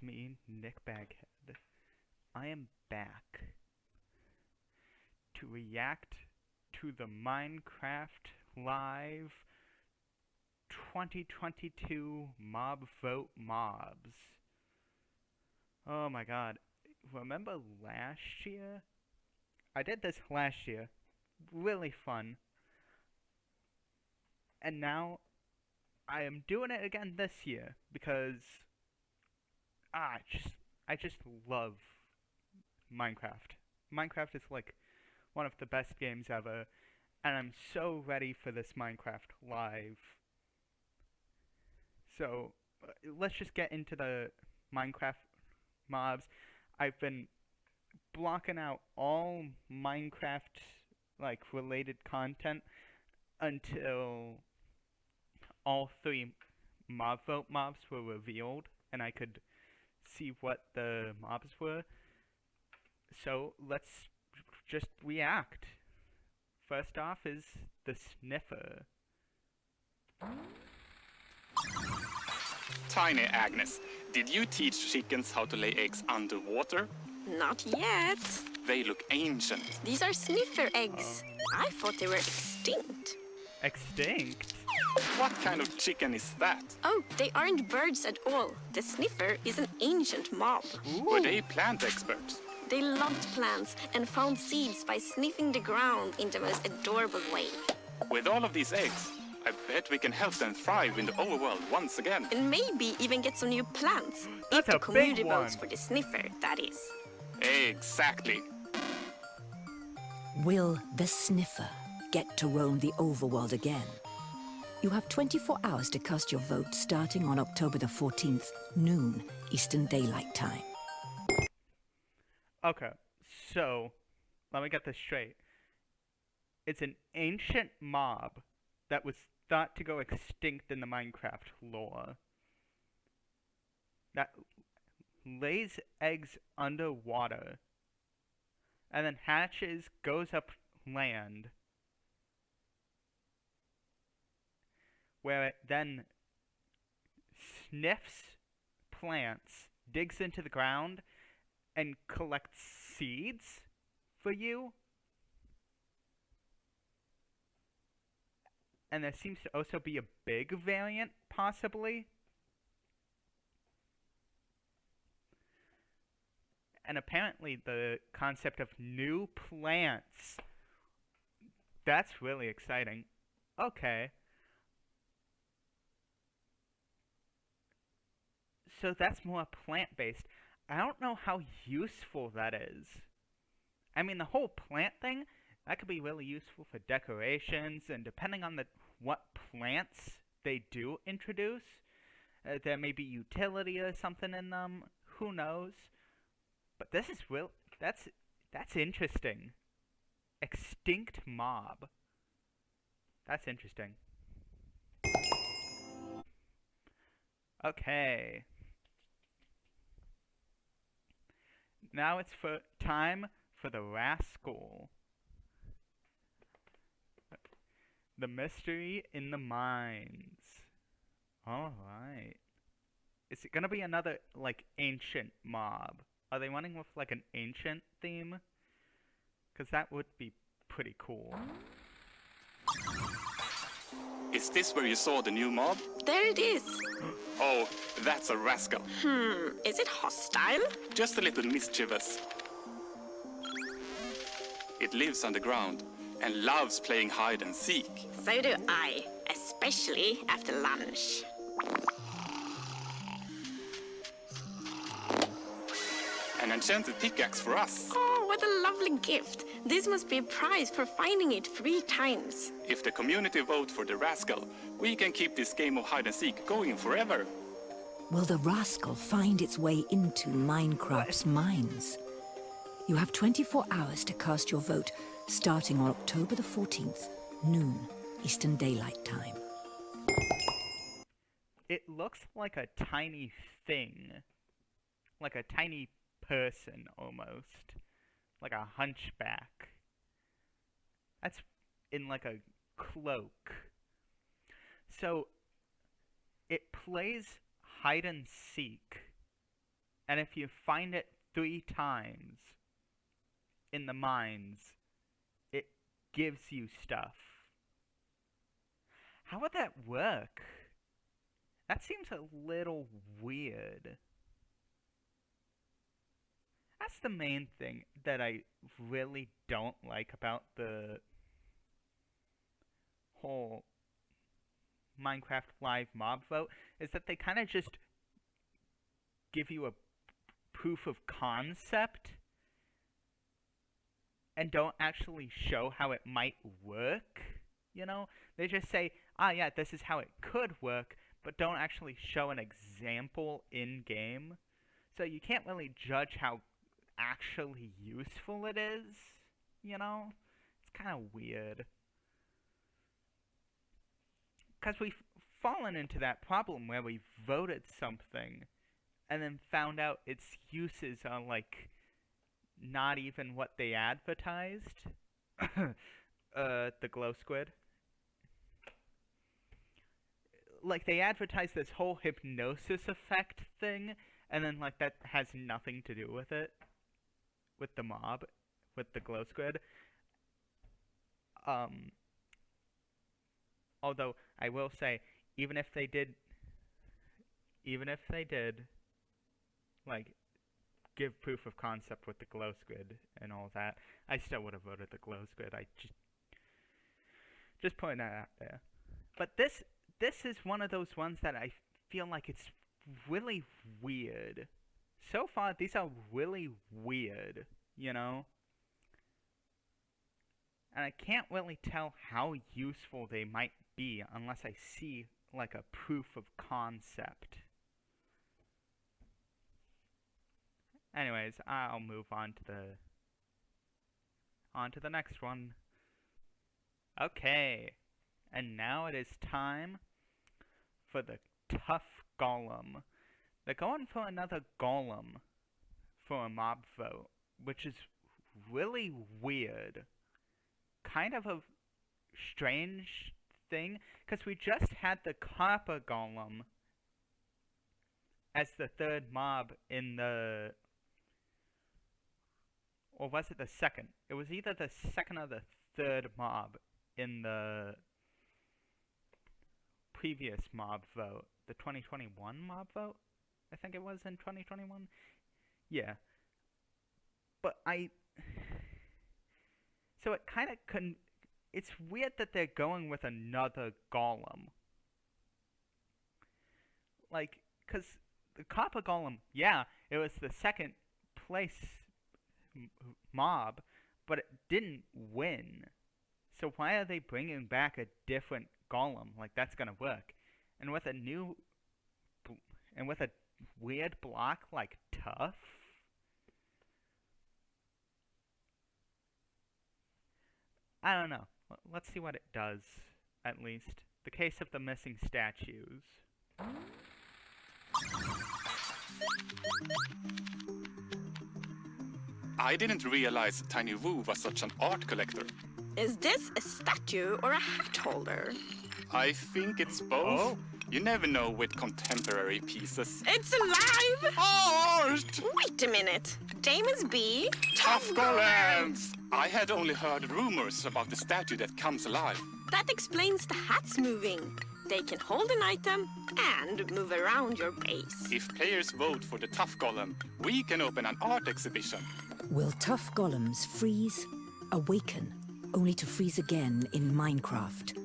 me, Nick Baghead. I am back to react to the Minecraft Live 2022 Mob Vote Mobs. Oh my god. Remember last year? I did this last year. Really fun. And now I am doing it again this year because ah, I just love Minecraft. Minecraft is like one of the best games ever, and I'm so ready for this Minecraft Live. So let's just get into the Minecraft mobs. I've been blocking out all Minecraft like related content until all three mob vote mobs were revealed and I could see what the mobs were. So let's just react. First off is the Sniffer. Tiny Agnes, did you teach chickens how to lay eggs underwater? Not yet. They look ancient. These are sniffer eggs. I thought they were extinct. Extinct? What kind of chicken is that? Oh, they aren't birds at all. The sniffer is an ancient mob. Were they plant experts? They loved plants and found seeds by sniffing the ground in the most adorable way. With all of these eggs, I bet we can help them thrive in the overworld once again. And maybe even get some new plants. That's if a the community big votes one. for the sniffer, that is. Exactly. Will the Sniffer get to roam the overworld again? You have 24 hours to cast your vote starting on October the 14th, noon, Eastern Daylight Time. Okay, so let me get this straight. It's an ancient mob that was thought to go extinct in the Minecraft lore. That lays eggs underwater and then hatches, goes up land, where it then sniffs plants, digs into the ground, and collects seeds for you. And there seems to also be a big variant, possibly. And apparently the concept of new plants. That's really exciting. Okay. So that's more plant-based. I don't know how useful that is. I mean, the whole plant thing, that could be really useful for decorations, and depending on what plants they do introduce, there may be utility or something in them. Who knows? But this is that's interesting. Extinct mob. That's interesting. Okay. Now it's time for the Rascal. The mystery in the mines. Alright. Is it gonna be another, like, ancient mob? Are they running with, like, an ancient theme? Because that would be pretty cool. Is this where you saw the new mob? There it is. Oh, that's a rascal. Is it hostile? Just a little mischievous. It lives underground and loves playing hide and seek. So do I, especially after lunch. An enchanted pickaxe for us. Oh, what a lovely gift. This must be a prize for finding it 3 times. If the community vote for the rascal, we can keep this game of hide and seek going forever. Will the Rascal find its way into Minecraft's mines? You have 24 hours to cast your vote starting on October the 14th, noon, Eastern Daylight Time. It looks like a tiny thing. Like a tiny person, almost. Like a hunchback. That's in like a cloak. So, it plays hide and seek and if you find it 3 times in the mines, it gives you stuff. How would that work? That seems a little weird. That's the main thing that I really don't like about the whole Minecraft Live mob vote, is that they kind of just give you a proof of concept and don't actually show how it might work, you know? They just say, ah yeah, this is how it could work, but don't actually show an example in-game. So you can't really judge how actually useful it is, you know? It's kind of weird. Because we've fallen into that problem where we voted something and then found out its uses are, like, not even what they advertised. The glow squid. Like, they advertised this whole hypnosis effect thing, and then, like, that has nothing to do with it. With the mob. With the glow squid. Although, I will say, even if they did, like, give proof of concept with the glow squid and all that, I still would have voted the glow squid. I just putting that out there. But this is one of those ones that I feel like it's really weird. So far, these are really weird, you know? And I can't really tell how useful they might be unless I see, like, a proof of concept. Anyways, I'll move on to the next one. Okay, and now it is time for the tough golem. They're going for another golem for a mob vote, which is really weird. Kind of a strange thing, because we just had the copper golem as the 3rd mob in the... Or was it the 2nd? It was either the 2nd or the 3rd mob in the previous mob vote. The 2021 mob vote? I think it was in 2021? Yeah. But so it kind of it's weird that they're going with another golem. Like, because the copper golem, yeah, it was the 2nd place mob, but it didn't win. So why are they bringing back a different golem? Like, that's gonna work. And with a new... and with a weird block like tough? I don't know. Let's see what it does, at least. The case of the missing statues. I didn't realize Tiny Woo was such an art collector. Is this a statue or a hat holder? I think it's both. Oh. You never know with contemporary pieces. It's alive! Art! Wait a minute. Damon's bee? Tough golems! I had only heard rumors about the statue that comes alive. That explains the hats moving. They can hold an item and move around your base. If players vote for the Tough Golem, we can open an art exhibition. Will tough golems freeze, awaken, only to freeze again in Minecraft?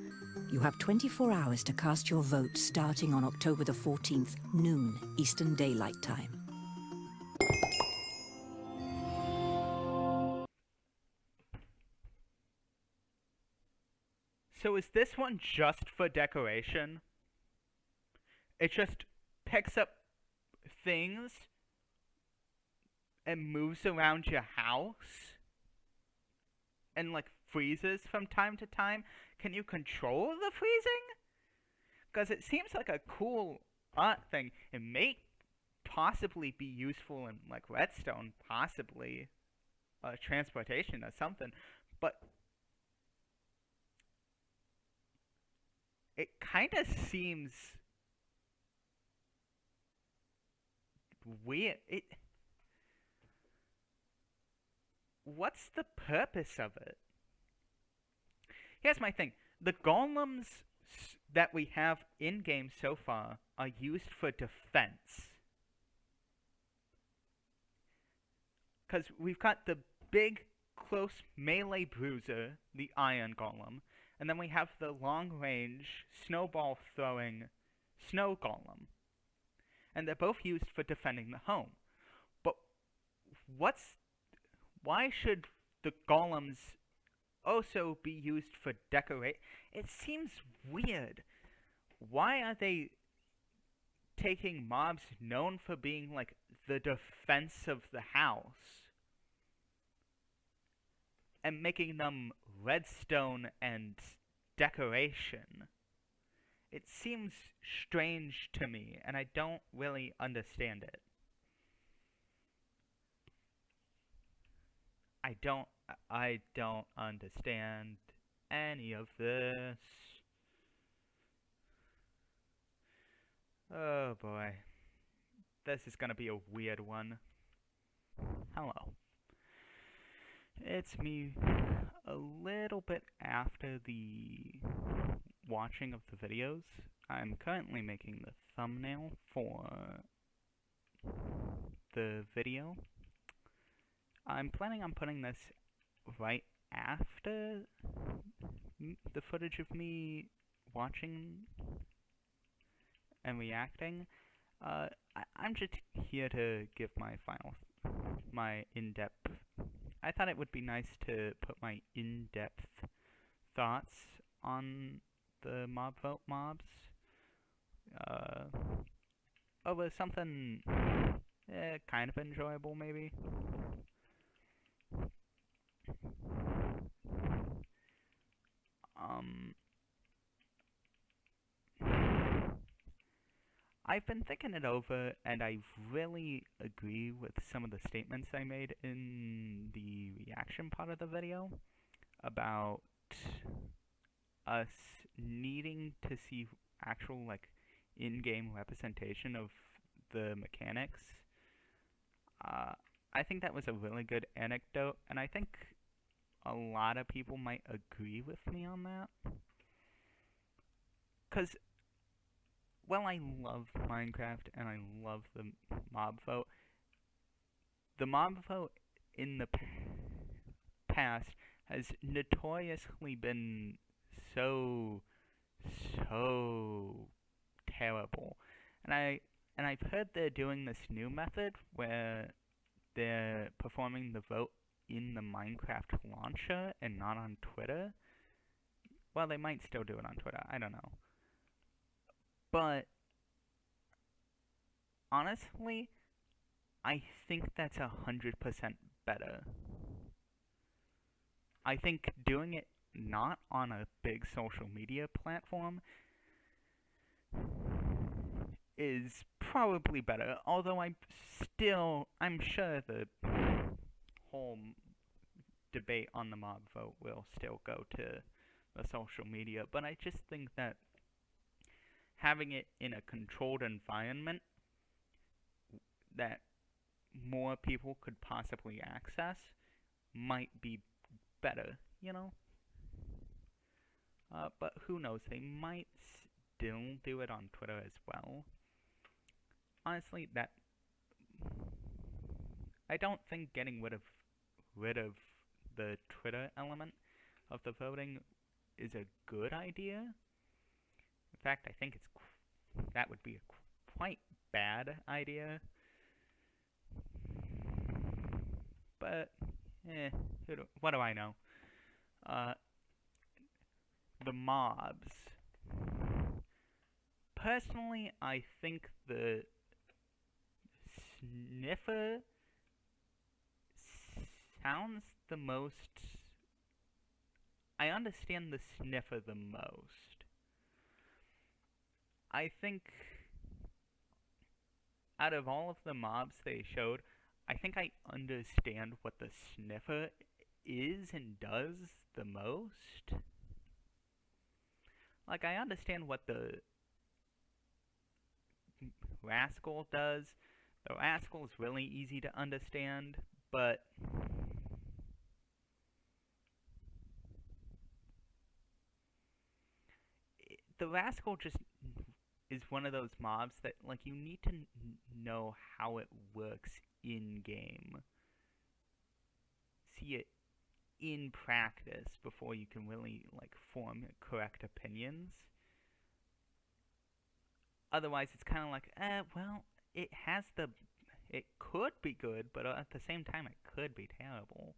You have 24 hours to cast your vote starting on October the 14th, noon, Eastern Daylight Time. So is this one just for decoration? It just picks up things and moves around your house? And, like, freezes from time to time? Can you control the freezing? Because it seems like a cool art thing. It may possibly be useful in, like, redstone, possibly. Transportation or something. But it kind of seems weird. What's the purpose of it? Here's my thing. The golems that we have in-game so far are used for defense. Because we've got the big, close melee bruiser, the Iron Golem, and then we have the long-range, snowball-throwing Snow Golem. And they're both used for defending the home. But why should the golems also be used for decorate? It seems weird. Why are they taking mobs known for being like the defense of the house and making them redstone and decoration? It seems strange to me, and I don't really understand it. I don't understand any of this. Oh boy. This is gonna be a weird one. Hello. It's me a little bit after the watching of the videos. I'm currently making the thumbnail for the video. I'm planning on putting this right after the footage of me watching and reacting. I'm just here to give my in-depth. I thought it would be nice to put my in-depth thoughts on the mob vote mobs over something kind of enjoyable, maybe. I've been thinking it over, and I really agree with some of the statements I made in the reaction part of the video about us needing to see actual, like, in-game representation of the mechanics. I think that was a really good anecdote, and I think a lot of people might agree with me on that. 'Cause, well, I love Minecraft, and I love the mob vote. The mob vote in the past has notoriously been so terrible. And I've heard they're doing this new method where they're performing the vote in the Minecraft launcher and not on Twitter. Well, they might still do it on Twitter, I don't know. But honestly, I think that's 100% better. I think doing it not on a big social media platform is probably better, although I'm sure the whole debate on the mob vote will still go to the social media, but I just think that having it in a controlled environment that more people could possibly access might be better, you know? But who knows, they might still do it on Twitter as well. Honestly, I don't think getting rid of the Twitter element of the voting is a good idea. In fact, I think that would be a quite bad idea. But, what do I know? The mobs. Personally, I think the sniffer sounds the most... I understand the sniffer the most. I think out of all of the mobs they showed, I think I understand what the sniffer is and does the most. Like, I understand what the rascal does, The Rascal's really easy to understand, but the Rascal just is one of those mobs that, like, you need to know how it works in-game. See it in practice before you can really, like, form correct opinions. Otherwise, it's kind of like, well, it could be good, but at the same time, it could be terrible.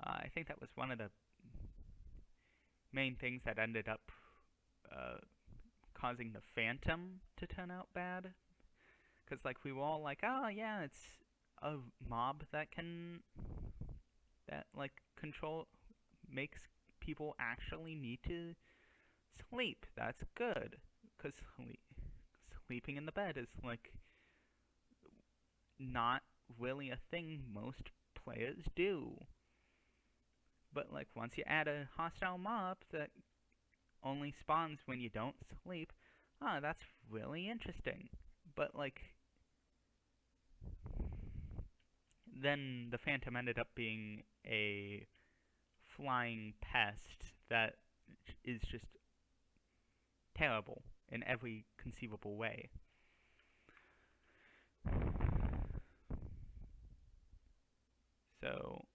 I think that was one of the main things that ended up causing the Phantom to turn out bad. Because, like, we were all like, oh, yeah, it's a mob that makes people actually need to sleep. That's good. Because sleeping in the bed is, like, not really a thing most players do. But, like, once you add a hostile mob that only spawns when you don't sleep, that's really interesting. But, like, then the Phantom ended up being a flying pest that is just terrible in every conceivable way. So,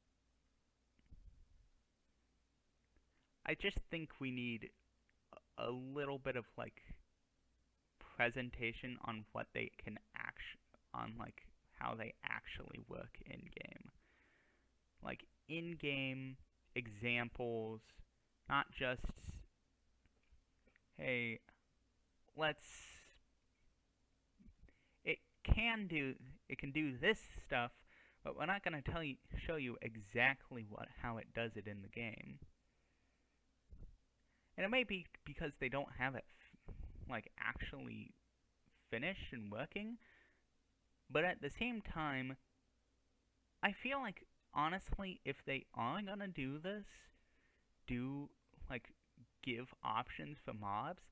I just think we need a little bit of, like, presentation on what they can like, how they actually work in-game. Like, in-game examples, not just, hey, it can do this stuff, but we're not going to show you exactly how it does it in the game. And it may be because they don't have it, like, actually finished and working, but at the same time, I feel like, honestly, if they are gonna do this, like, give options for mobs,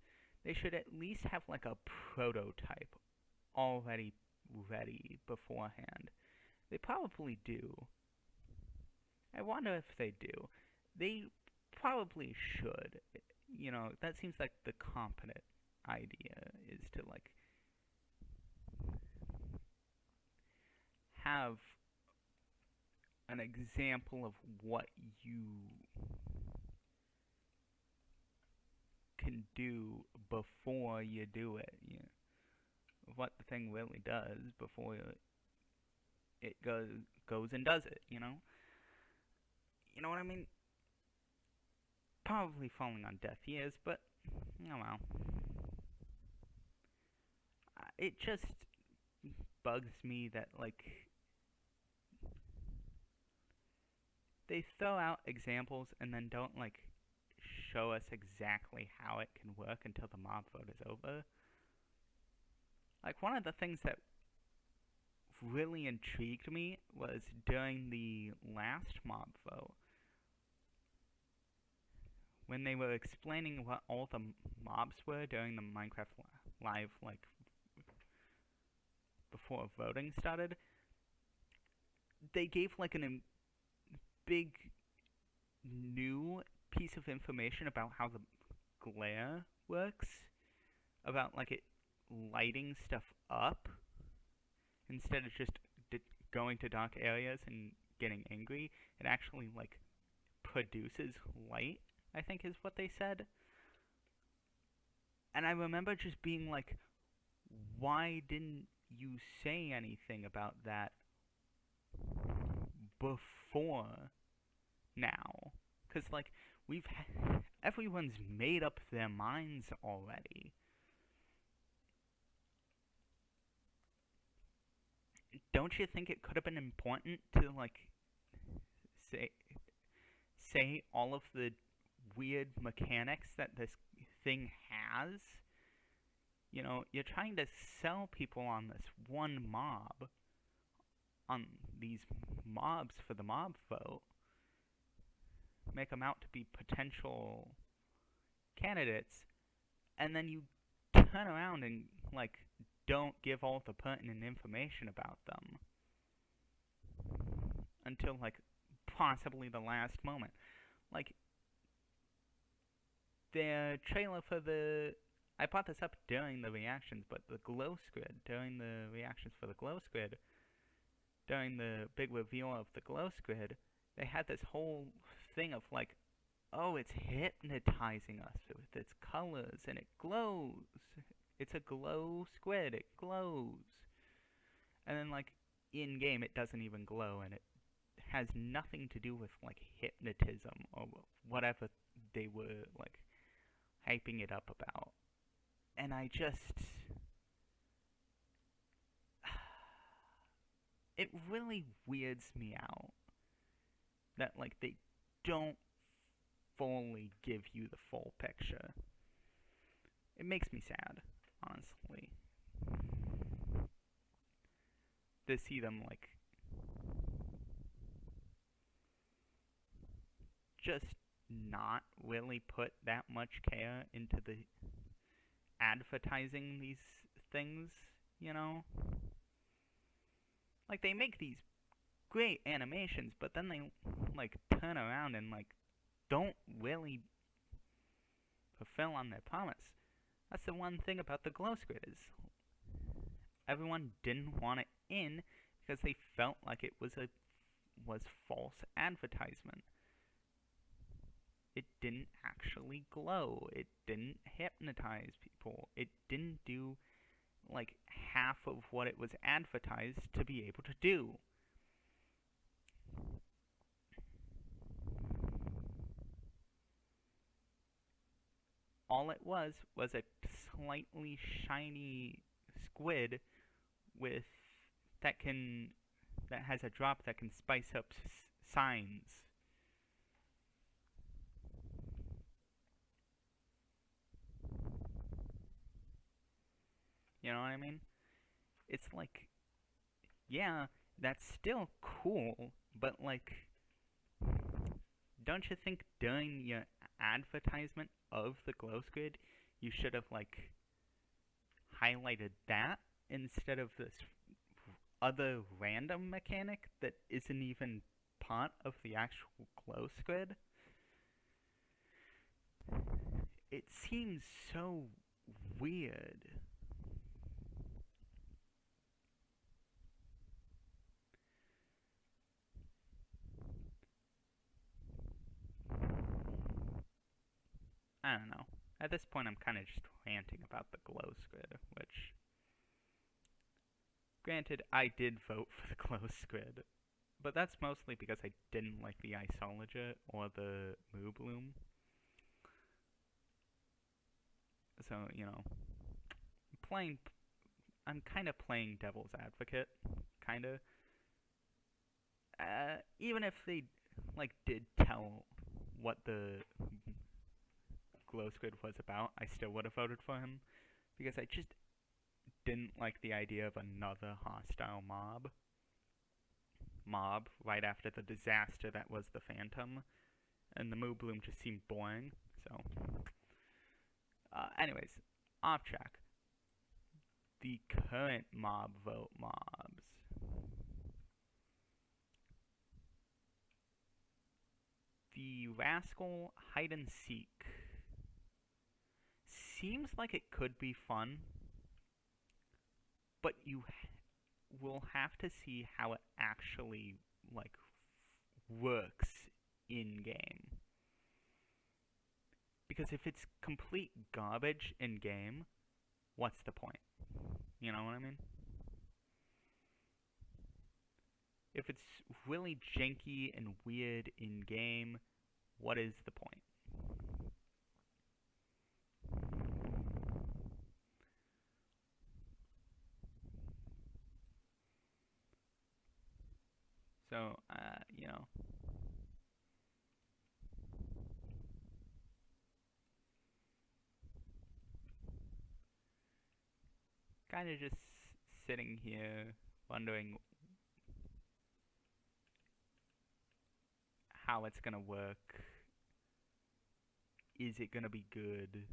they should at least have, like, a prototype already ready beforehand. They probably do. I wonder if they do. They probably should. You know, that seems like the competent idea, is to, like, have an example of what you can do before you do it. You know, what the thing really does before it goes and does it, you know? You know what I mean? Probably falling on deaf ears, but, oh well. It just bugs me that, like, they throw out examples and then don't, like, show us exactly how it can work until the mob vote is over. Like, one of the things that really intrigued me was during the last mob vote, when they were explaining what all the mobs were during the Minecraft Live, like, before voting started, they gave, like, a big new piece of information about how the glare works, about, like, it lighting stuff up instead of just going to dark areas and getting angry. It actually, like, produces light, I think is what they said. And I remember just being like, why didn't you say anything about that before now? Because, like, everyone's made up their minds already. Don't you think it could have been important to, like, say all of the weird mechanics that this thing has? You know, you're trying to sell people on this one mob, on these mobs for the mob vote, make them out to be potential candidates, and then you turn around and, like, don't give all the pertinent information about them until, like, possibly the last moment. Like, the trailer for the... I brought this up during the reactions, but the glow squid, during the reactions for the glow squid, during the big reveal of the glow squid, they had this whole thing of, like, oh, it's hypnotizing us with its colors, and it glows. It's a glow squid, it glows. And then, like, in-game, it doesn't even glow, and it has nothing to do with, like, hypnotism, or whatever they were, like, hyping it up about. And I just... it really weirds me out that, like, they don't fully give you the full picture. It makes me sad, honestly, to see them, like, just not really put that much care into the advertising these things, you know? Like, they make these great animations, but then they, like, turn around and, like, don't really fulfill on their promise. That's the one thing about the glow squid, is everyone didn't want it in because they felt like it was false advertisement. It didn't actually glow. It didn't hypnotize people. It didn't do, like, half of what it was advertised to be able to do. All it was a slightly shiny squid with that has a drop that can spice up signs. You know what I mean? It's like, yeah, that's still cool, but, like, don't you think during your advertisement of the glow squid, you should have, like, highlighted that instead of this other random mechanic that isn't even part of the actual glow squid? It seems so weird. I don't know. At this point, I'm kind of just ranting about the glow squid, which, granted, I did vote for the glow squid, but that's mostly because I didn't like the Isolager or the Moobloom. So, you know, I'm kind of playing devil's advocate, kind of. Even if they, like, did tell what the glow squid was about, I still would have voted for him, because I just didn't like the idea of another hostile mob right after the disaster that was the Phantom, and the Moobloom just seemed boring. So, anyways, off track. The current mob vote mobs. The Rascal Hide and Seek seems like it could be fun, but you will have to see how it actually, like, works in-game. Because if it's complete garbage in-game, what's the point? You know what I mean? If it's really janky and weird in-game, what is the point? So, you know. Kind of just sitting here wondering how it's gonna work. Is it gonna be good?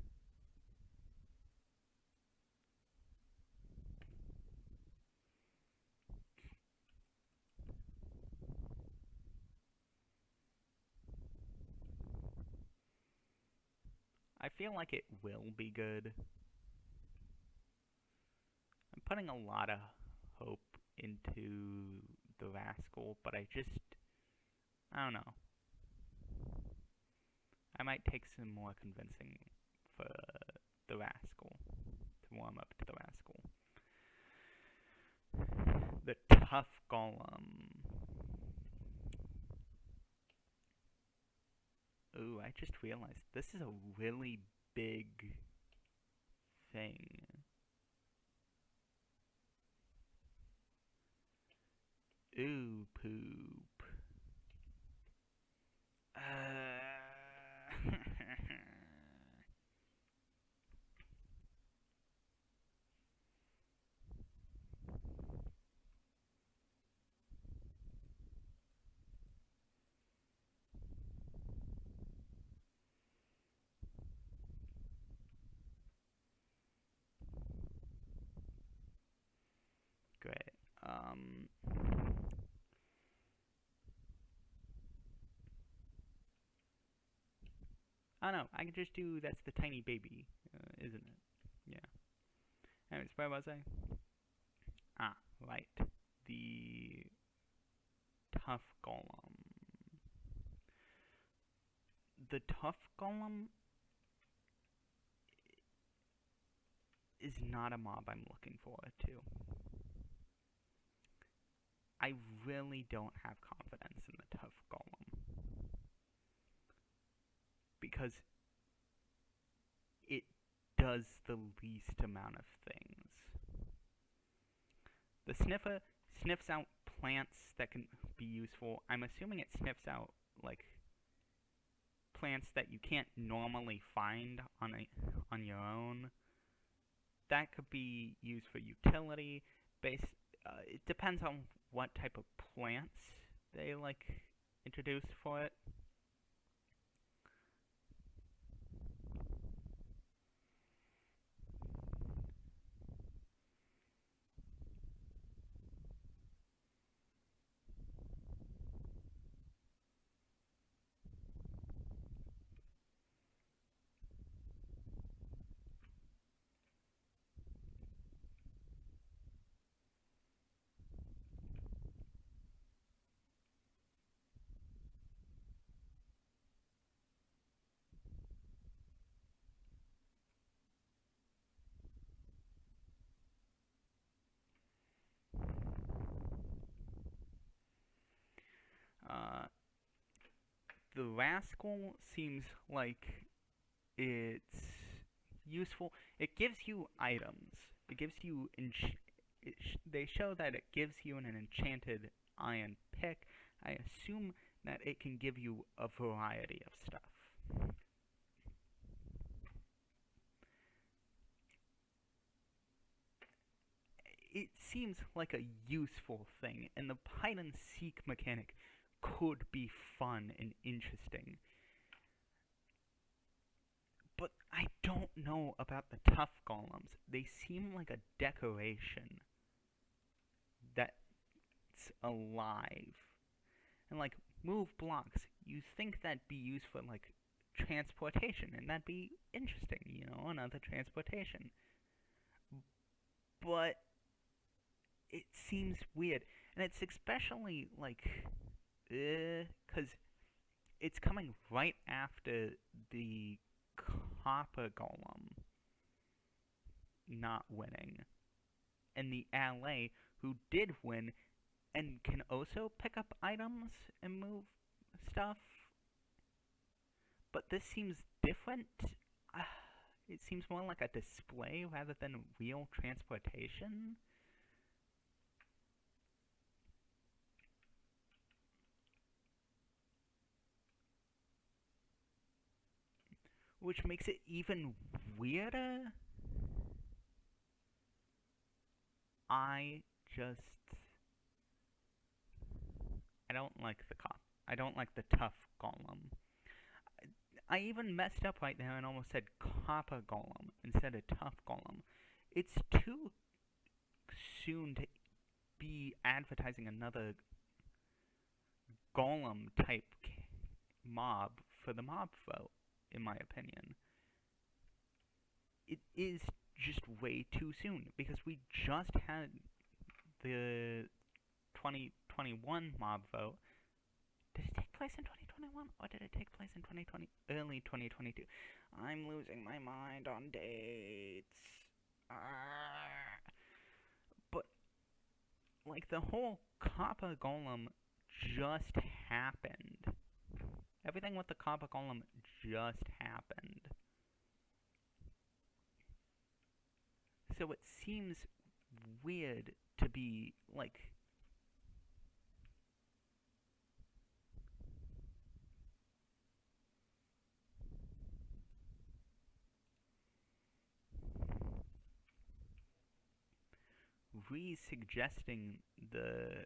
I feel like it will be good. I'm putting a lot of hope into the Rascal, but I don't know. I might take some more convincing for the Rascal, to warm up to the Rascal. The Tough Golem. Ooh, I just realized this is a really big thing. Ooh, poop. Great. Oh no, I can just do that's the tiny baby, isn't it? Yeah. Anyways, where was I? Ah, right. The Tough Golem. The Tough Golem is not a mob I'm looking forward to. I really don't have confidence in the Tough Golem. Because it does the least amount of things. The Sniffer sniffs out plants that can be useful. I'm assuming it sniffs out, like, plants that you can't normally find on your own. That could be used for utility. It depends on what type of plants they, like, introduce for it. The Rascal seems like it's useful. It gives you items. It gives you they show that it gives you an enchanted iron pick. I assume that it can give you a variety of stuff. It seems like a useful thing, and the hide and seek mechanic could be fun and interesting. But I don't know about the Tough Golems. They seem like a decoration that's alive. And like, move blocks. You think that'd be used for like transportation, and that'd be interesting, you know, another transportation. But it seems weird. And it's especially like, because it's coming right after the Copper Golem not winning, and the Allay, who did win and can also pick up items and move stuff. But this seems different. It seems more like a display rather than real transportation. Which makes it even weirder. I don't like I don't like the Tough Golem. I even messed up right there and almost said Copper Golem instead of Tough Golem. It's too soon to be advertising another Golem type mob for the mob vote, in my opinion. it is just way too soon, because we just had the 2021 mob vote. Did it take place in 2021, or did it take place in 2020, early 2022? I'm losing my mind on dates. But, like, the whole Copper Golem just happened. Everything with the Copper Golem just happened. So it seems weird to be, like, re-suggesting the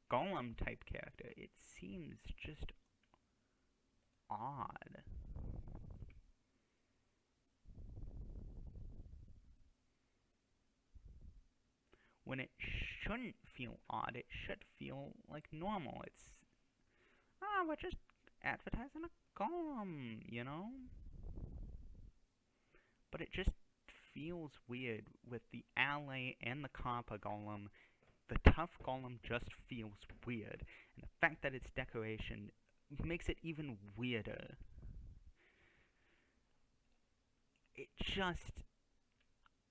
golem type character. It seems just odd. When it shouldn't feel odd, it should feel like normal. It's, we're just advertising a golem, you know? But it just feels weird with the Allay and the Copper Golem. The Tough Golem just feels weird, and the fact that it's decoration makes it even weirder. It just...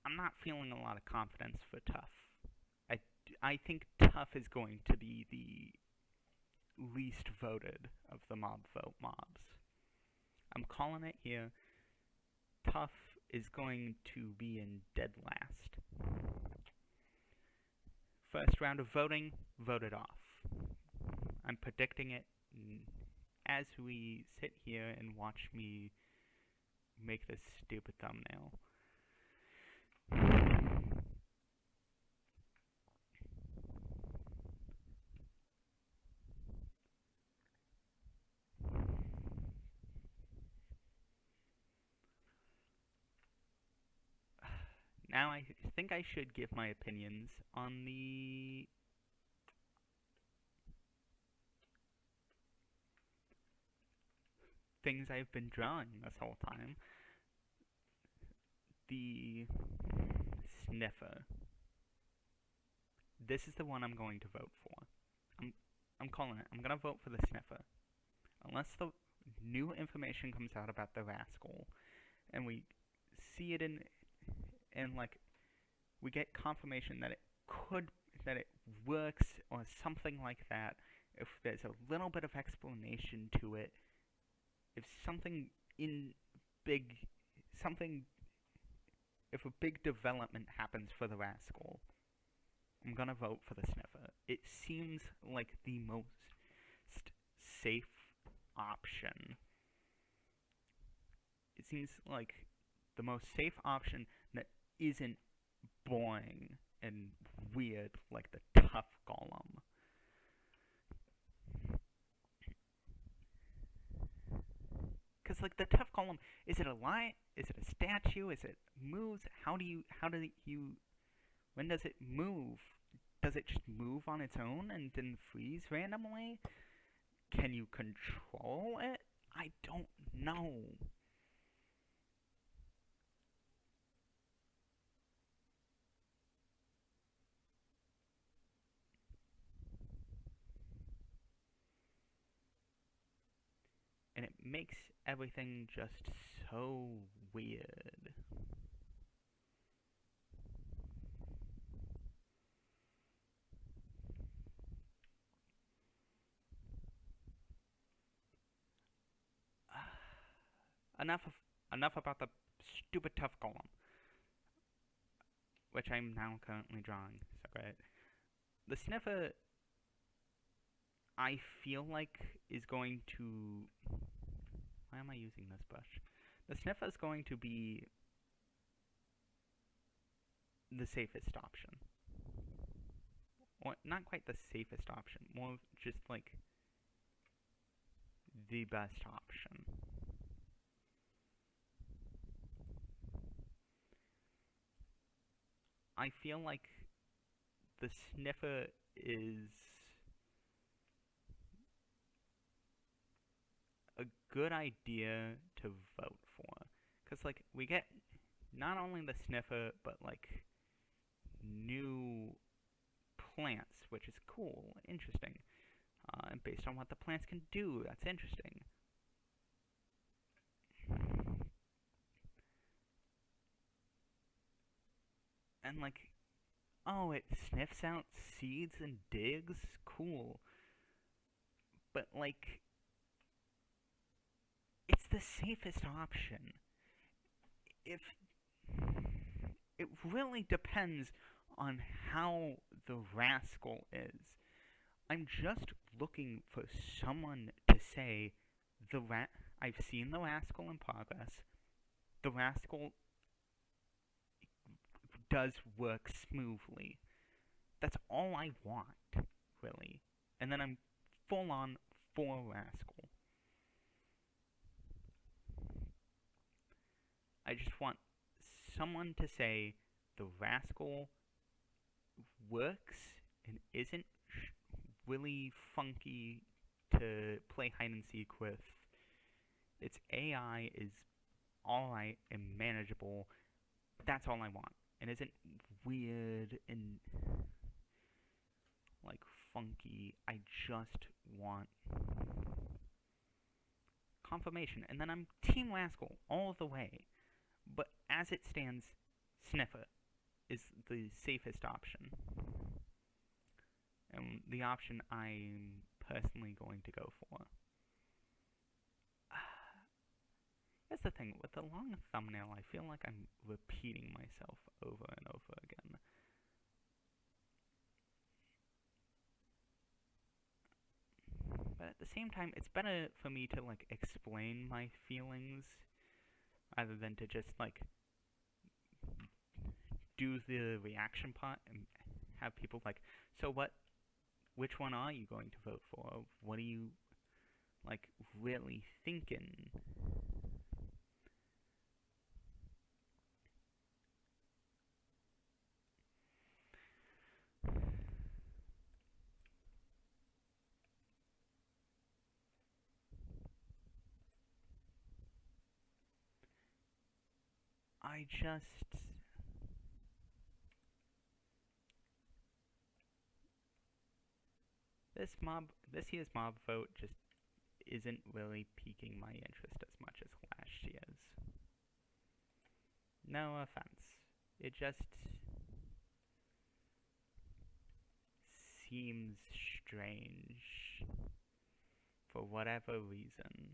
I'm not feeling a lot of confidence for Tough. I think Tough is going to be the least voted of the mob vote mobs. I'm calling it here. Tough is going to be in dead last. First round of voting, voted off. I'm predicting it as we sit here and watch me make this stupid thumbnail. Now I think I should give my opinions on the things I've been drawing this whole time. The Sniffer. This is the one I'm going to vote for. I'm calling it. I'm gonna vote for the Sniffer. Unless the new information comes out about the Rascal, and we see it and like, we get confirmation that that it works, or something like that. If there's a little bit of explanation to it, if if a big development happens for the Rascal, I'm gonna vote for the Sniffer. It seems like the most safe option. It seems like the most safe option that isn't boring and weird like the Tough Golem. Because, like, the Tough Golem, is it a light? Is it a statue? Is it moves? When does it move? Does it just move on its own and then freeze randomly? Can you control it? I don't know. And it makes everything just so weird. Enough about the stupid Tough Golem, which I'm now currently drawing. So great. The Sniffer, I feel like, is going to... Why am I using this brush? The Sniffer is going to be the safest option. Or not quite the safest option, more just like the best option. I feel like the Sniffer is a good idea to vote for, 'Cause like we get not only the sniffer, but like new plants, which is cool, interesting. And based on what the plants can do, that's interesting. And like, oh, it sniffs out seeds and digs? Cool. But like, it's the safest option. If it really depends on how the rascal is. I'm just looking for someone to say I've seen the rascal in progress. The rascal does work smoothly. That's all I want, really. And then I'm full on for rascal. I just want someone to say the rascal works and isn't really funky to play hide and seek with. Its AI is alright and manageable. That's all I want. And isn't weird and like funky. I just want confirmation. And then I'm Team Rascal all the way. But as it stands, Sniffer is the safest option. And the option I'm personally going to go for. That's the thing, with the long thumbnail, I feel like I'm repeating myself over and over again. But at the same time, it's better for me to, like, explain my feelings, rather than to just, like, do the reaction part and have people like, so what, which one are you going to vote for? What are you, like, really thinking? I just... This year's mob vote just isn't really piquing my interest as much as last year's. No offense. It just seems strange for whatever reason.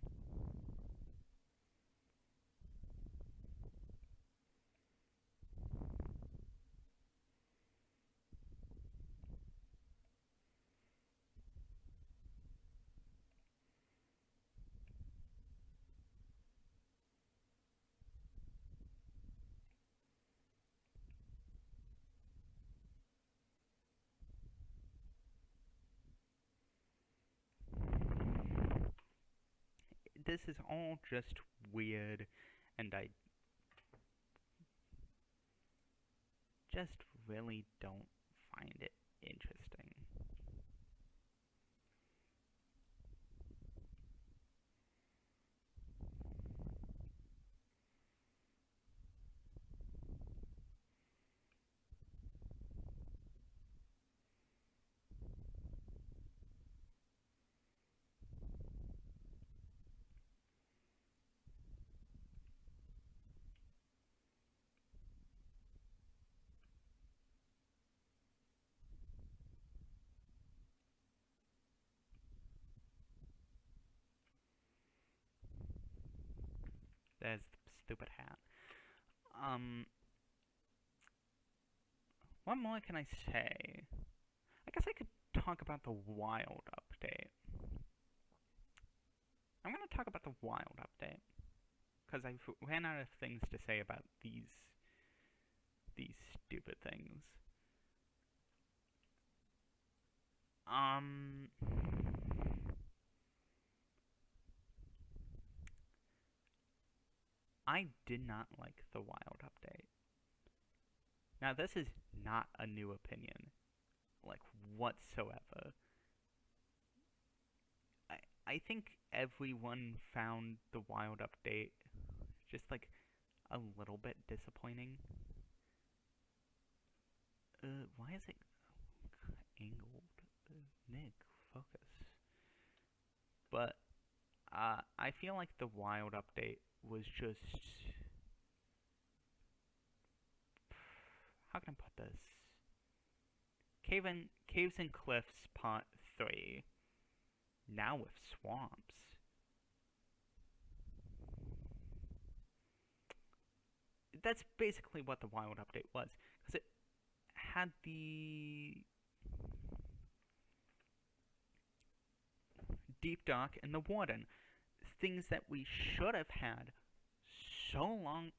This is all just weird, and I just really don't find it interesting. There's the stupid hat. What more can I say? I guess I could talk about the wild update. I'm gonna talk about the wild update, because I ran out of things to say about these stupid things. I did not like the wild update. Now, this is not a new opinion, like, whatsoever. I think everyone found the wild update just, like, a little bit disappointing. Why is it angled? Nick, focus. But, I feel like the Wild update was just... How can I put this? Caves and Cliffs Part 3. Now with swamps. That's basically what the Wild update was. Because it had the Deep Dark and the Warden. Things that we should have had so long.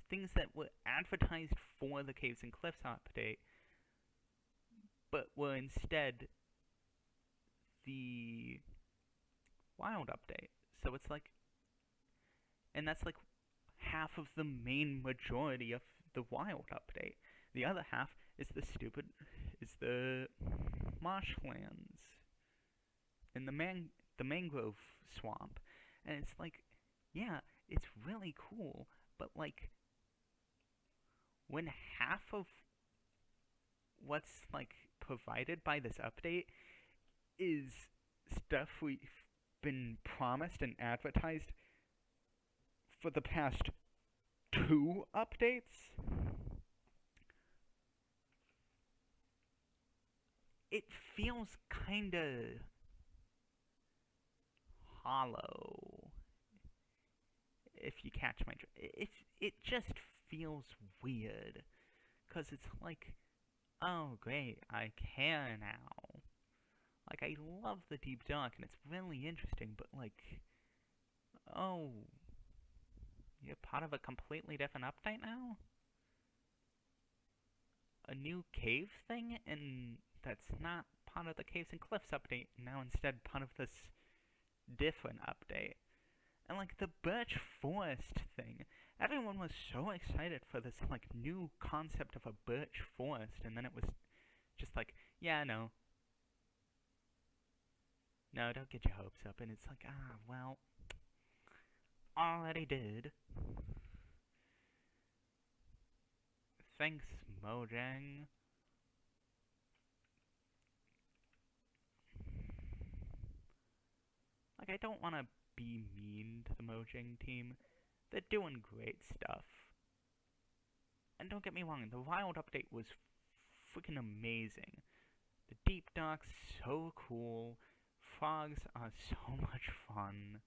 Things that were advertised for the Caves and Cliffs update, but were instead the Wild update. So it's like, and that's like half of the main majority of the Wild update. The other half is the marshlands and the mangrove swamp. And it's like, yeah, it's really cool, but like, when half of what's like provided by this update is stuff we've been promised and advertised for the past 2 updates, it feels kinda hollow, if you catch my drift. It just feels weird, cause it's like, oh great, I care now. Like, I love the Deep Dark and it's really interesting, but like, oh, you're part of a completely different update now? A new cave thing, and that's not part of the Caves and Cliffs update, now instead part of this different update. And like the Birch Forest thing, everyone was so excited for this like new concept of a birch forest, and then it was just like, yeah, no, don't get your hopes up. And it's like, well, already did. Thanks, Mojang. Like, I don't want to be mean to the Mojang team. They're doing great stuff. And don't get me wrong, the Wild update was freaking amazing. The Deep Dark's so cool. Frogs are so much fun.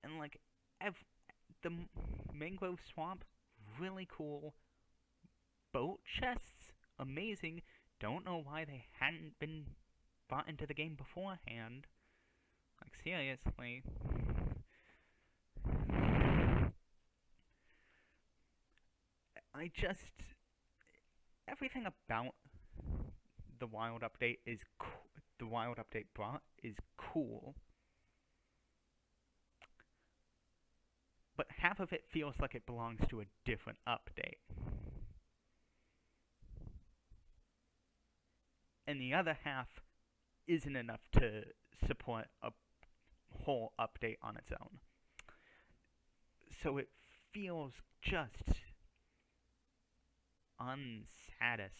And like, the Mangrove Swamp, really cool. Boat chests, amazing. Don't know why they hadn't been brought into the game beforehand. Like, seriously. Everything about the Wild update is the Wild update brought is cool. But half of it feels like it belongs to a different update. And the other half isn't enough to support a whole update on its own. So it feels just unsatisfying,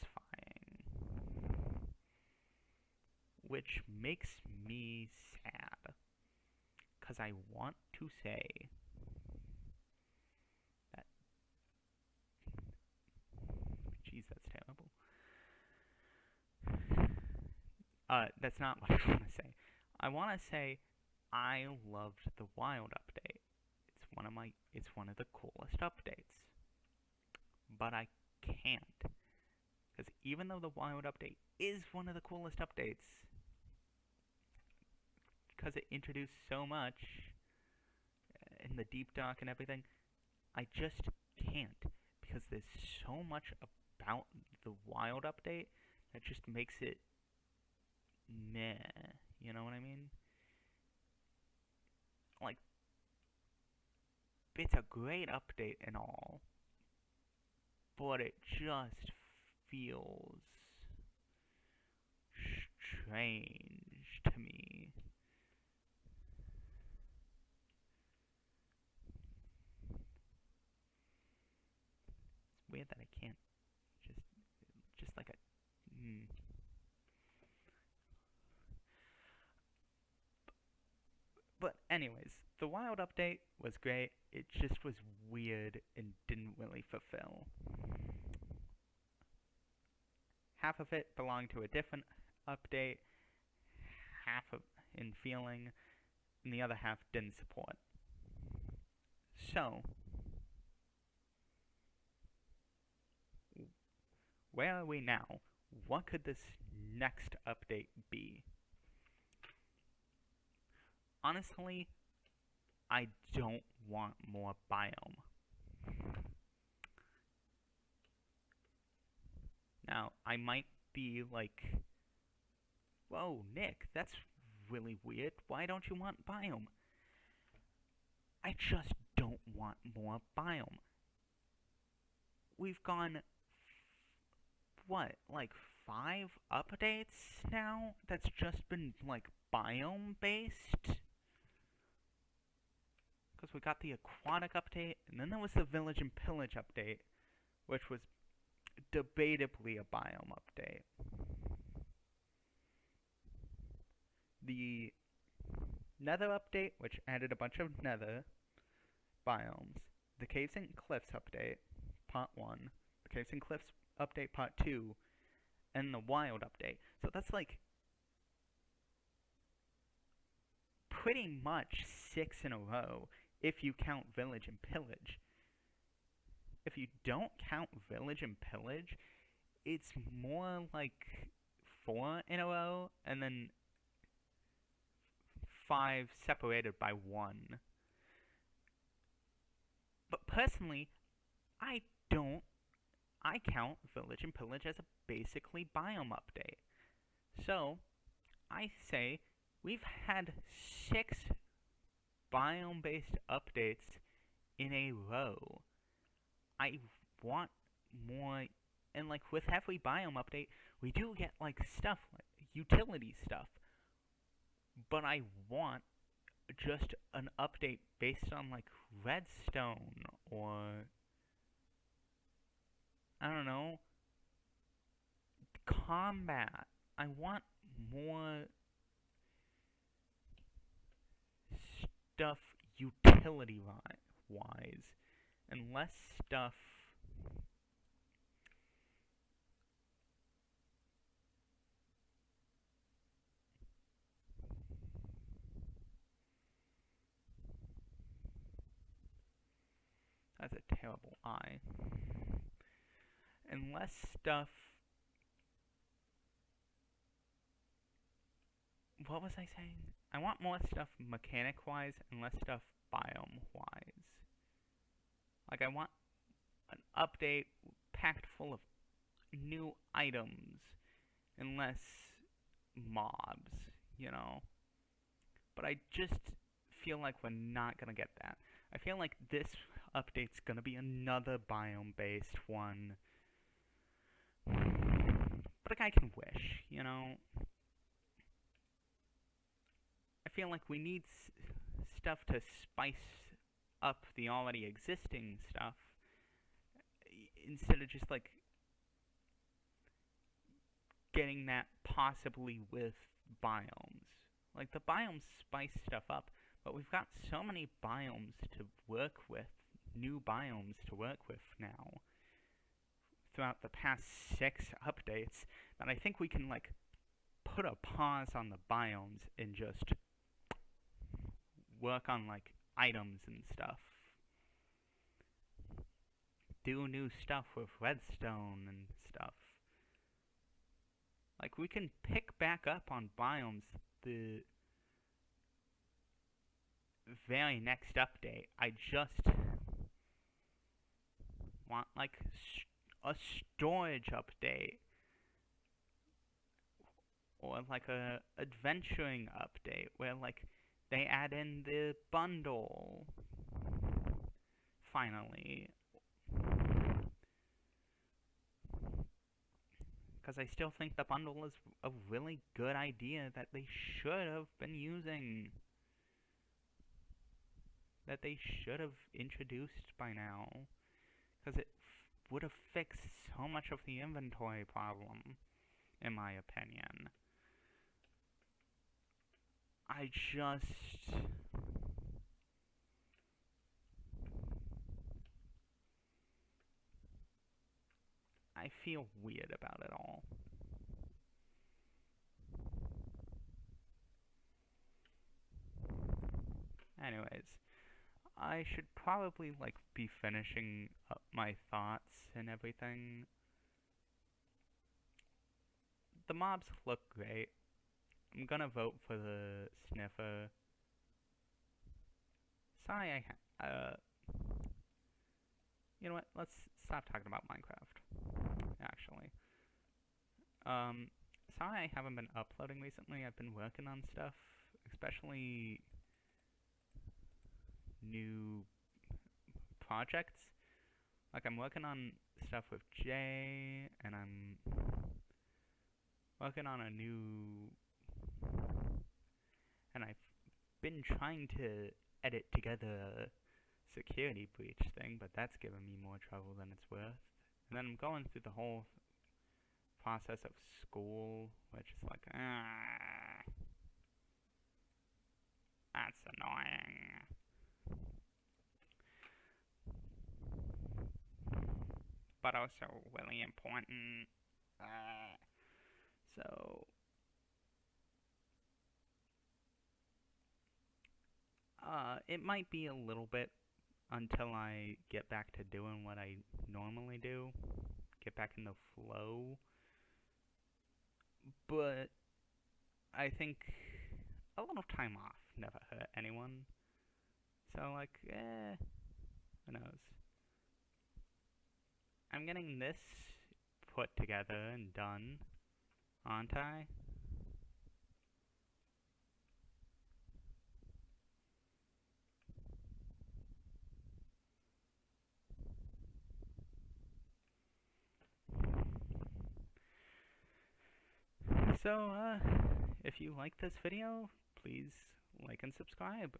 which makes me sad, because I want to say that, jeez, that's terrible. That's not what I want to say. I want to say I loved the Wild update. It's one of the coolest updates. But I can't. Because even though the Wild update is one of the coolest updates, because it introduced so much in the Deep Dark and everything, I just can't. Because there's so much about the Wild update that just makes it meh. You know what I mean? Like, it's a great update and all, but it just feels strange to me. Anyways, the wild update was great. It just was weird and didn't really fulfill. Half of it belonged to a different update, half of in feeling, and the other half didn't support. So, where are we now? What could this next update be? Honestly, I don't want more biome. Now, I might be like, whoa, Nick, that's really weird. Why don't you want biome? I just don't want more biome. We've gone, what, like 5 updates now? That's just been, like, biome-based? Because we got the aquatic update, and then there was the village and pillage update, which was debatably a biome update. The nether update, which added a bunch of nether biomes. The caves and cliffs update, part 1. The caves and cliffs update, part 2. And the wild update. So that's like pretty much 6 in a row if you count village and pillage. If you don't count village and pillage, it's more like 4 in a row, and then 5 separated by 1. But personally, I count village and pillage as a basically biome update. So, I say we've had 6 biome-based updates in a row. I want more, and like with every biome update, we do get like stuff, like utility stuff. But I want just an update based on like redstone or, I don't know, combat. I want more stuff utility-wise, and less stuff that's a terrible eye. And less stuff. What was I saying? I want more stuff mechanic-wise and less stuff biome-wise. Like, I want an update packed full of new items and less mobs, you know? But I just feel like we're not gonna get that. I feel like this update's gonna be another biome-based one. But a guy can wish, you know? I feel like we need stuff to spice up the already existing stuff, instead of just, like, getting that possibly with biomes. Like, the biomes spice stuff up, but we've got so many biomes to work with, new biomes to work with now, throughout the past 6 updates, that I think we can, like, put a pause on the biomes and just work on, like, items and stuff. Do new stuff with redstone and stuff. Like, we can pick back up on biomes the very next update. I just want, like, a storage update. Or, like, a adventuring update where, like, they add in the bundle. Finally. Because I still think the bundle is a really good idea that they should have been using. That they should have introduced by now. Because it would have fixed so much of the inventory problem, in my opinion. I just I feel weird about it all. Anyways, I should probably, like, be finishing up my thoughts and everything. The mobs look great. I'm gonna vote for the sniffer. Sorry, you know what? Let's stop talking about Minecraft, actually. Sorry I haven't been uploading recently. I've been working on stuff, especially new projects. Like, I'm working on stuff with Jay, and I'm working on a new... And I've been trying to edit together a security breach thing, but that's giving me more trouble than it's worth. And then I'm going through the whole process of school, which is like, that's annoying. But also really important. So... it might be a little bit until I get back to doing what I normally do. Get back in the flow. But I think a little time off never hurt anyone. So, like, who knows? I'm getting this put together and done, aren't I? So, if you liked this video, please like and subscribe.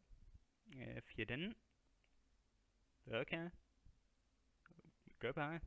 If you didn't, okay. Goodbye.